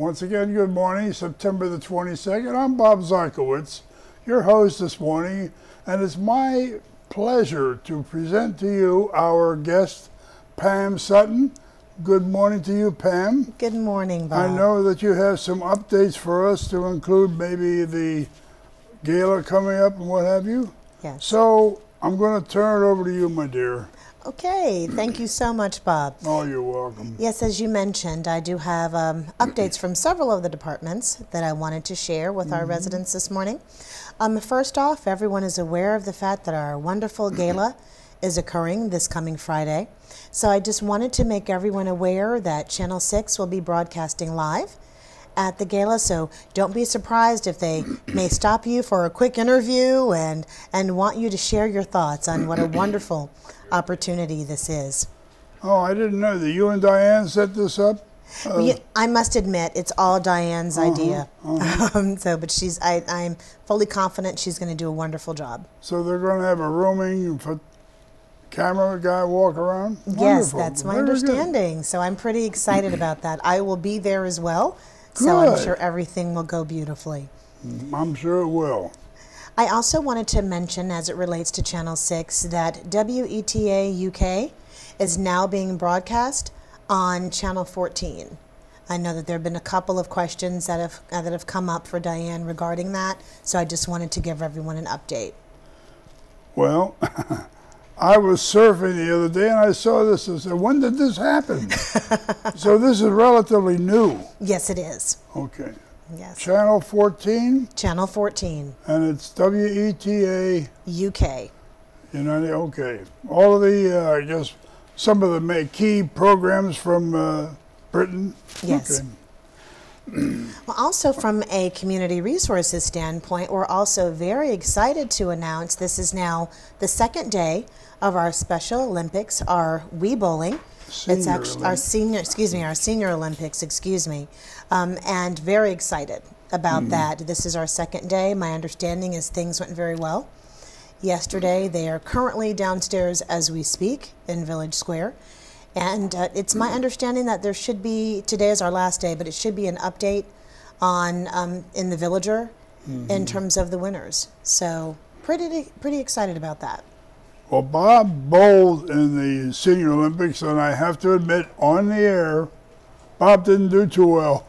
Once again, good morning, September the 22nd. I'm Bob Zarkowitz, your host this morning, and it's my pleasure to present to you our guest, Pam Sutton. Good morning to you, Pam. Good morning, Bob. I know that you have some updates for us to include maybe the gala coming up and what have you. Yes. So I'm going to turn it over to you, my dear. Okay, thank you so much, Bob. Oh, you're welcome. Yes, as you mentioned, I do have updates from several of the departments that I wanted to share with our residents this morning. First off, everyone is aware of the fact that our wonderful gala is occurring this coming Friday. So I just wanted to make everyone aware that Channel 6 will be broadcasting live at the gala, so don't be surprised if they may stop you for a quick interview and want you to share your thoughts on what a wonderful opportunity this is. Oh, I didn't know that you and Diane set this up. I must admit, it's all Diane's idea. But I'm fully confident she's going to do a wonderful job. So they're going to have a roaming for camera guy walk around? Yes, Wonderful. that's my Very understanding. good. So I'm pretty excited about that. I will be there as well. Good. So I'm sure everything will go beautifully. I'm sure it will. I also wanted to mention, as it relates to Channel 6, that WETA UK is now being broadcast on Channel 14. I know that there have been a couple of questions that have come up for Diane regarding that, so I just wanted to give everyone an update. Well, I was surfing the other day and I saw this and said, when did this happen? So this is relatively new. Yes, it is. Okay. Yes. Channel 14? Channel 14. And it's WETA UK. United. Okay. All of the, I guess, some of the key programs from Britain? Yes. Okay. Well, also from a community resources standpoint, we're also very excited to announce this is now the second day of our Special Olympics, our Wii Bowling. It's actually our senior Olympics, and very excited about that. This is our second day. My understanding is things went very well yesterday. They are currently downstairs as we speak in Village Square. And it's my understanding that there should be, today is our last day, but it should be an update on in the Villager in terms of the winners. So pretty excited about that. Well, Bob bowled in the Senior Olympics, and I have to admit, on the air, Bob didn't do too well.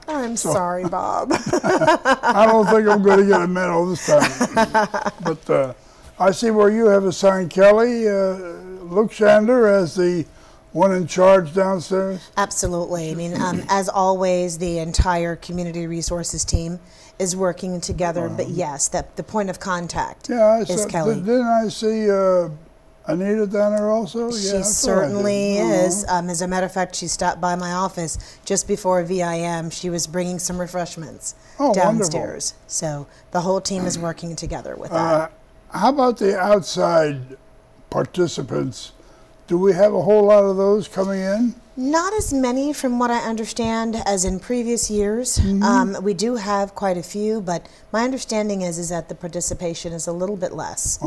I'm sorry, Bob. I don't think I'm going to get a medal this time. But I see where you have assigned Kelly Luke Shander as the one in charge downstairs? Absolutely. I mean, as always, the entire community resources team is working together. But yes, the point of contact is Kelly. Didn't I see Anita down there also? She certainly is. As a matter of fact, she stopped by my office just before VIM. She was bringing some refreshments downstairs. Wonderful. So the whole team is working together with that. How about the outside participants? Do we have a whole lot of those coming in? Not as many from what I understand as in previous years. We do have quite a few, but my understanding is that the participation is a little bit less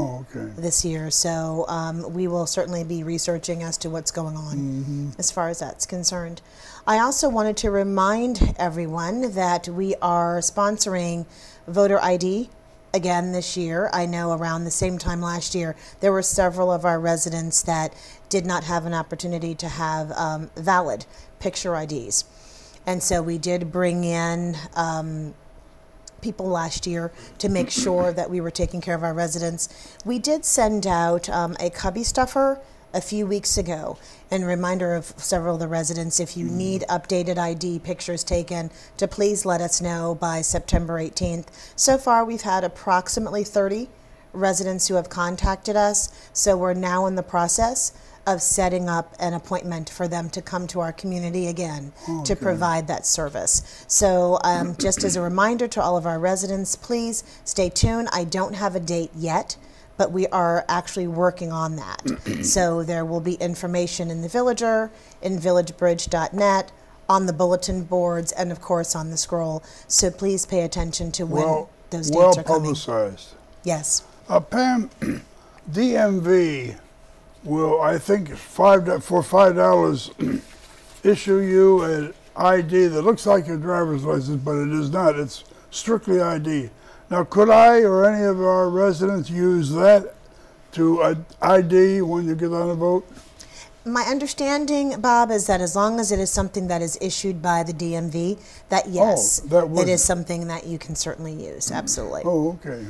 this year. So we will certainly be researching as to what's going on as far as that's concerned. I also wanted to remind everyone that we are sponsoring voter ID again this year. I know around the same time last year, there were several of our residents that did not have an opportunity to have valid picture IDs. And so we did bring in people last year to make sure that we were taking care of our residents. We did send out a cubby stuffer a few weeks ago, and reminder of several of the residents, if you need updated ID pictures taken, to please let us know by September 18th. So far, we've had approximately 30 residents who have contacted us, so we're now in the process of setting up an appointment for them to come to our community again to provide that service. So just as a reminder to all of our residents, please stay tuned. I don't have a date yet, but we are actually working on that. So there will be information in the Villager, in villagebridge.net, on the bulletin boards, and of course on the scroll. So please pay attention to when those dates are coming. Well publicized. Yes. Pam, DMV will, I think, for $5 issue you ID that looks like your driver's license, but it is not. It's strictly ID. Now, could I or any of our residents use that to ID when you get on a boat? My understanding, Bob, is that as long as it is something that is issued by the DMV, that yes, it is something that you can certainly use. Absolutely. Oh, okay.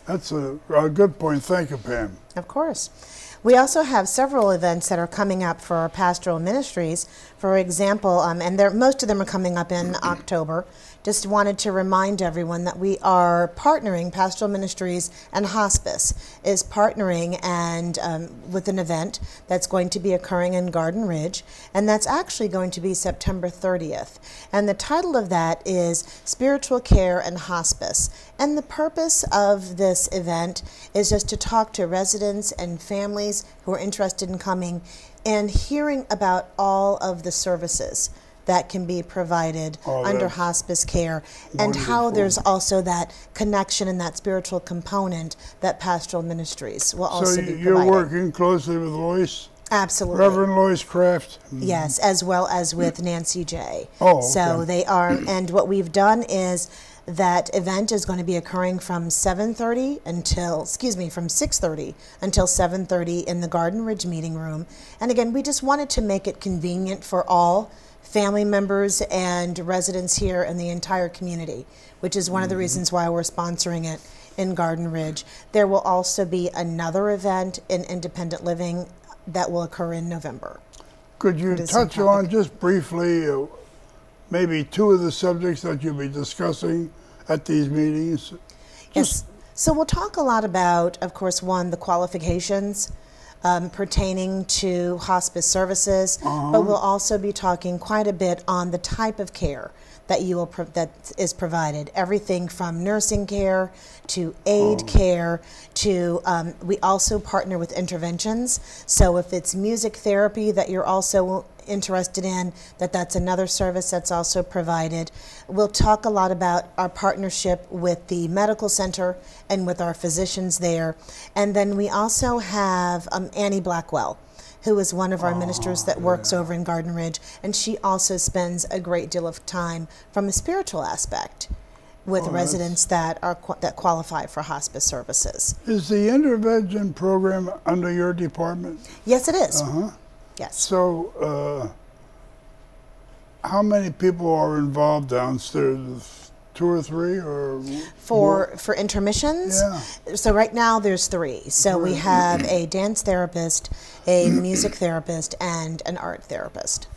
That's a good point. Thank you, Pam. Of course. We also have several events that are coming up for our pastoral ministries. For example, and most of them are coming up in October. Just wanted to remind everyone that we are partnering, Pastoral Ministries and Hospice is partnering and with an event that's going to be occurring in Garden Ridge, and that's actually going to be September 30th. And the title of that is Spiritual Care and Hospice. And the purpose of this event is just to talk to residents and families who are interested in coming and hearing about all of the services that can be provided under hospice care, and how there's also that connection and that spiritual component that pastoral ministries will also be providing. So you're working closely with Lois? Absolutely. Reverend Lois Kraft? Yes, as well as with Nancy J. Oh, okay. So they are, and what we've done is that event is going to be occurring from 7:30 until, from 6:30 until 7:30 in the Garden Ridge meeting room. And again, we just wanted to make it convenient for all family members and residents here in the entire community, which is one of the reasons why we're sponsoring it in Garden Ridge. There will also be another event in independent living that will occur in November. Could you touch on just briefly maybe two of the subjects that you'll be discussing at these meetings? Yes. So we'll talk a lot about, of course, one, the qualifications pertaining to hospice services, but we'll also be talking quite a bit on the type of care that that is provided. Everything from nursing care to aid care to we also partner with interventions. So if it's music therapy that you're also interested in, that's another service that's also provided. We'll talk a lot about our partnership with the medical center and with our physicians there. And then we also have Annie Blackwell, who is one of our ministers that works over in Garden Ridge, and she also spends a great deal of time from a spiritual aspect with residents that qualify for hospice services. Is the intervention program under your department? Yes, it is. Yes. So, how many people are involved downstairs? 2 or 3, or for intermissions? Yeah. So right now there's 3. So we have a dance therapist, a music therapist, and an art therapist.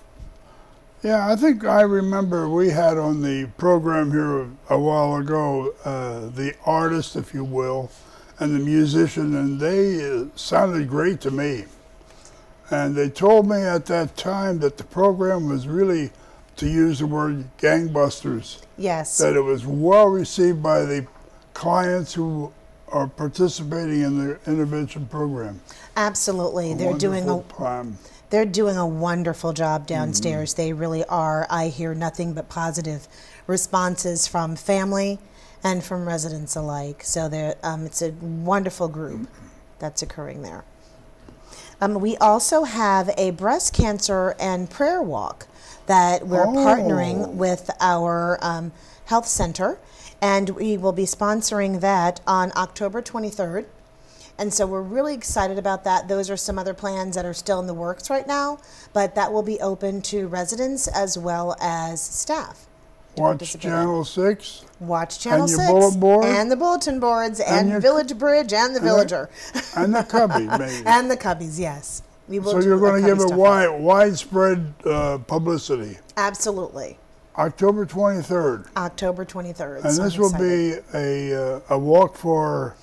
Yeah, I think I remember we had on the program here a while ago the artist, if you will, and the musician, and they sounded great to me. And they told me at that time that the program was really, to use the word, gangbusters. Yes. That it was well received by the clients who are participating in the intervention program. Absolutely. They're doing a wonderful job downstairs. They really are. I hear nothing but positive responses from family and from residents alike. So it's a wonderful group that's occurring there. We also have a breast cancer and prayer walk that we're partnering with our health center, and we will be sponsoring that on October 23rd. And so we're really excited about that. Those are some other plans that are still in the works right now, but that will be open to residents as well as staff. Watch Channel 6. Watch Channel 6. And your bulletin board. And the bulletin boards, and Village Bridge, and the Villager. And the Cubbies, maybe. And the Cubbies, yes. We will so you're going to give it widespread publicity. Absolutely. October 23rd. October 23rd. And so this will be a walk for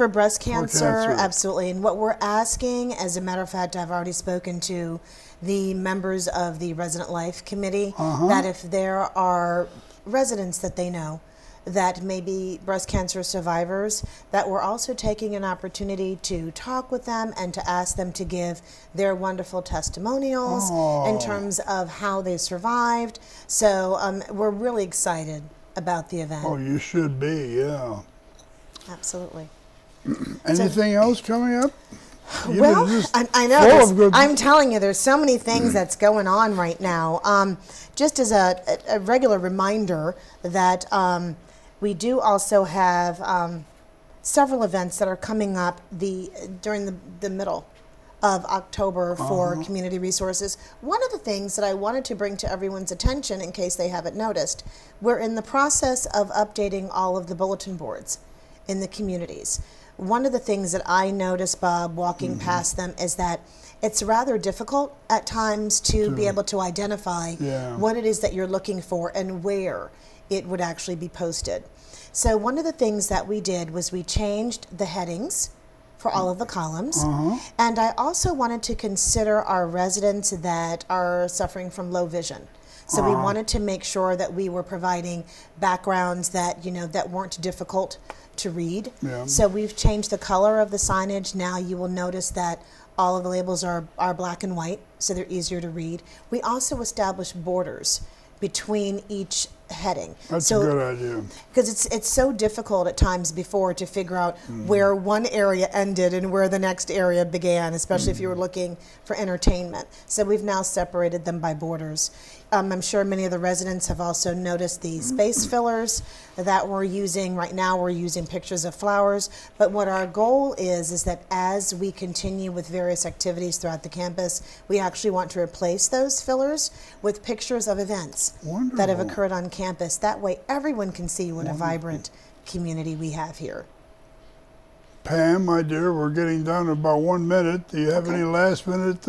breast cancer, absolutely. And what we're asking, as a matter of fact, I've already spoken to the members of the Resident Life Committee, that if there are residents that they know that may be breast cancer survivors, that we're also taking an opportunity to talk with them and to ask them to give their wonderful testimonials in terms of how they survived. So we're really excited about the event. Oh, you should be, yeah. Absolutely. Anything else coming up? Well, I know. I'm telling you, there's so many things that's going on right now. Just as a regular reminder that we do also have several events that are coming up during the middle of October for community resources. One of the things that I wanted to bring to everyone's attention, in case they haven't noticed, we're in the process of updating all of the bulletin boards in the communities. One of the things that I noticed, Bob, walking past them, is that it's rather difficult at times to be able to identify what it is that you're looking for and where it would actually be posted. So one of the things that we did was we changed the headings for all of the columns. And I also wanted to consider our residents that are suffering from low vision. So we wanted to make sure that we were providing backgrounds that, that weren't difficult to read. So we've changed the color of the signage. Now you will notice that all of the labels are black and white, so they're easier to read. We also established borders between each heading. That's a good idea. Because it's so difficult at times before to figure out where one area ended and where the next area began, especially if you were looking for entertainment. So we've now separated them by borders. I'm sure many of the residents have also noticed the space fillers that we're using. Right now we're using pictures of flowers, but what our goal is that as we continue with various activities throughout the campus, we actually want to replace those fillers with pictures of events that have occurred on campus. That way everyone can see what a vibrant community we have here. Pam, my dear, we're getting down to about 1 minute. Do you have any last minute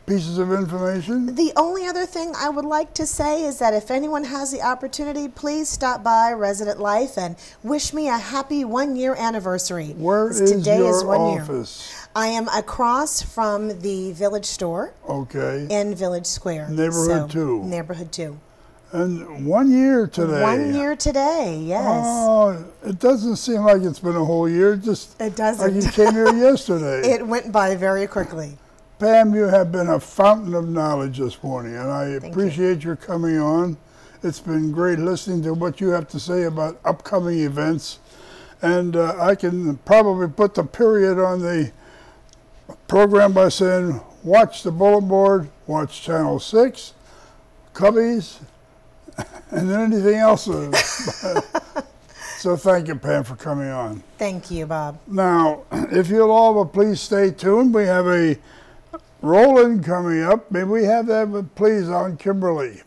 pieces of information? The only other thing I would like to say is that if anyone has the opportunity, please stop by Resident Life and wish me a happy 1-year anniversary. Where is today your is 1 office? year. I am across from the Village Store. Okay. In Village Square. Neighborhood 2. Neighborhood 2. And 1 year today. 1 year today, yes. Oh, it doesn't seem like it's been a whole year. Just it doesn't. Like you came here yesterday. It went by very quickly. Pam, you have been a fountain of knowledge this morning, and I appreciate your coming on. It's been great listening to what you have to say about upcoming events. And I can probably put the period on the program by saying, watch the bulletin board, watch Channel 6, Cubbies, and then anything else. So thank you, Pam, for coming on. Thank you, Bob. Now, if you'll all please stay tuned. We have a roll-in coming up. May we have that, please, on Kimberly.